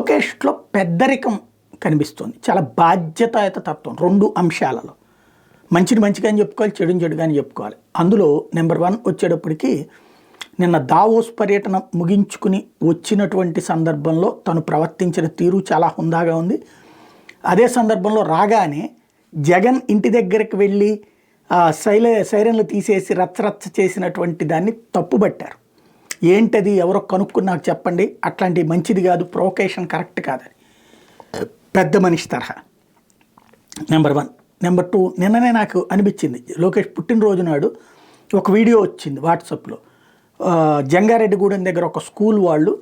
లోకేష్లో పెద్దరికం కనిపిస్తుంది. చాలా బాధ్యతాయుత తత్వం 2 అంశాలలో. మంచిని మంచిగా అని చెప్పుకోవాలి, చెడుని చెడుగా అని చెప్పుకోవాలి. అందులో నెంబర్ 1 వచ్చేటప్పటికి నిన్న దావోస్ పర్యటన ముగించుకుని వచ్చినటువంటి సందర్భంలో తను ప్రవర్తించిన తీరు చాలా హుందాగా ఉంది. అదే సందర్భంలో రాగానే జగన్ ఇంటి దగ్గరికి వెళ్ళి సైరన్లు తీసేసి రచ్చరచ్చ చేసినటువంటి దాన్ని తప్పుబట్టారు. ఏంటది, ఎవరో కనుక్కుని నాకు చెప్పండి, అట్లాంటి మంచిది కాదు, ప్రొవొకేషన్ కరెక్ట్ కాదని. పెద్ద మనిషి తరహా నెంబర్ 1. నెంబర్ 2, నిన్ననే నాకు అనిపించింది, లోకేష్ పుట్టినరోజు నాడు ఒక వీడియో వచ్చింది వాట్సాప్లో. జంగారెడ్డిగూడెం దగ్గర ఒక స్కూల్ వాళ్ళు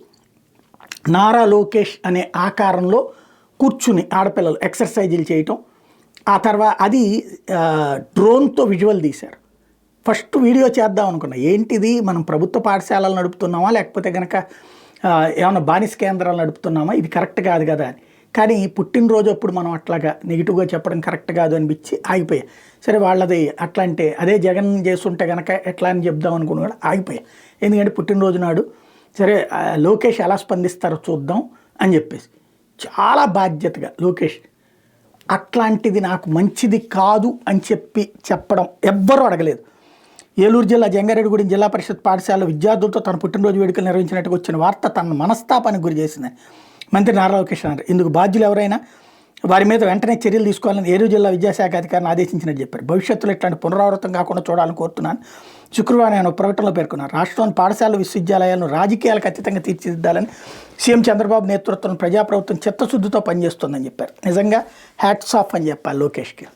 నారా లోకేష్ అనే ఆకారంలో కూర్చుని ఆడపిల్లలు ఎక్సర్సైజులు చేయటం, ఆ తర్వాత అది డ్రోన్తో విజువల్ తీశారు. ఫస్ట్ వీడియో చేద్దాం అనుకున్నా, ఏంటిది మనం ప్రభుత్వ పాఠశాలలు నడుపుతున్నామా లేకపోతే కనుక ఏమైనా బానిస కేంద్రాలు నడుపుతున్నామా, ఇది కరెక్ట్ కాదు కదా అని. కానీ పుట్టినరోజు అప్పుడు మనం అట్లాగా నెగిటివ్గా చెప్పడం కరెక్ట్ కాదు అనిపించి ఆగిపోయా. సరే వాళ్ళది అట్లా అంటే అదే జగన్ చేస్తుంటే కనుక ఎట్లా అని చెప్దాం అనుకుని కూడా ఆగిపోయా. ఎందుకంటే పుట్టినరోజు నాడు సరే లోకేష్ ఎలా స్పందిస్తారో చూద్దాం అని చెప్పేసి చాలా బాధ్యతగా లోకేష్ అట్లాంటిది నాకు మంచిది కాదు అని చెప్పడం ఎవ్వరూ అడగలేదు. ఏలూరు జిల్లా జంగారెడ్డిగూడెం జిల్లా పరిషత్ పాఠశాలలో విద్యార్థులతో తన పుట్టినరోజు వేడుకలు నిర్వహించినట్టుగా వచ్చిన వార్త తన మనస్తాపానికి గురి చేసిందని మంత్రి నారా లోకేష్ అన్నారు. ఇందుకు బాధ్యులు ఎవరైనా వారి మీద వెంటనే చర్యలు తీసుకోవాలని ఏలూరు జిల్లా విద్యాశాఖ అధికారిని ఆదేశించినట్టు చెప్పారు. భవిష్యత్తులో ఇట్లాంటి పునరావృతం కాకుండా చూడాలని కోరుతున్నాను. శుక్రవారం ఆయన ప్రకటనలో పేర్కొన్నారు. రాష్ట్రంలోని పాఠశాలలు విశ్వవిద్యాలయాలను రాజకీయాలకు అతీతంగా తీర్చిదిద్దాలని సీఎం చంద్రబాబు నేతృత్వంలో ప్రజాప్రభుత్వం చిత్తశుద్ధితో పనిచేస్తుందని చెప్పారు. నిజంగా హ్యాట్స్ ఆఫ్ అని చెప్పాలి లోకేష్కి.